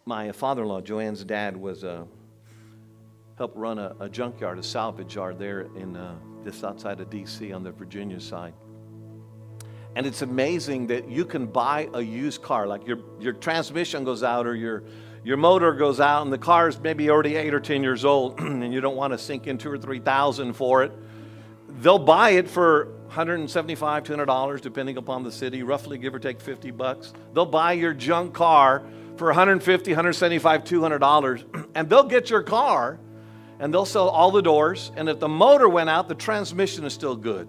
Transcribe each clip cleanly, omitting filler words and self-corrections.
My father-in-law, Joanne's dad, was helped run a junkyard, a salvage yard there in just outside of D.C. on the Virginia side. And it's amazing that you can buy a used car, like your transmission goes out or your motor goes out, and the car is maybe already 8 or 10 years old, and you don't want to sink in $2,000 or $3,000 for it. They'll buy it for $175, $200, depending upon the city, roughly give or take $50. They'll buy your junk car for $150, $175, $200, and they'll get your car, and they'll sell all the doors, and if the motor went out, the transmission is still good,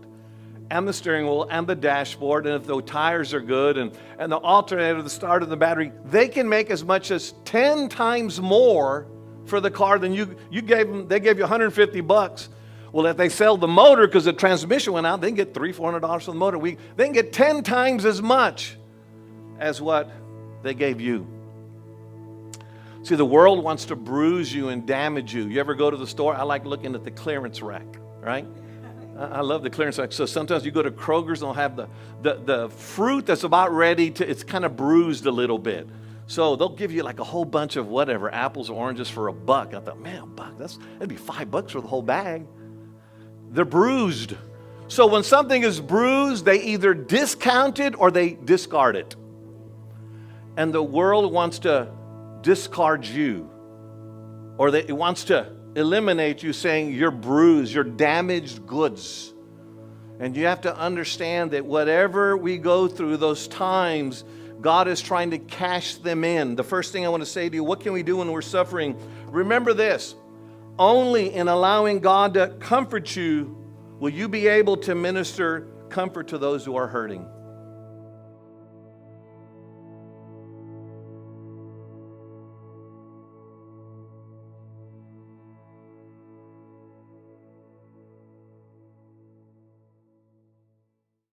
and the steering wheel, and the dashboard, and if the tires are good, and the alternator, the starter, the battery, they can make as much as 10 times more for the car than you gave them. They gave you $150. Well, if they sell the motor because the transmission went out, they can get $300, $400 for the motor. They can get 10 times as much as what they gave you. See, the world wants to bruise you and damage you. You ever go to the store? I like looking at the clearance rack, right? I love the clearance rack. So sometimes you go to Kroger's and they'll have the fruit that's about ready to, it's kind of bruised a little bit. So they'll give you like a whole bunch of whatever, apples or oranges for $1. I thought, man, $1, that'd be $5 for the whole bag. They're bruised. So when something is bruised, they either discount it or they discard it. And the world wants to discard you, or it wants to eliminate you, saying you're bruised, you're damaged goods. And you have to understand that whatever we go through, those times, God is trying to cash them in. The first thing I want to say to you, what can we do when we're suffering? Remember this, only in allowing God to comfort you will you be able to minister comfort to those who are hurting.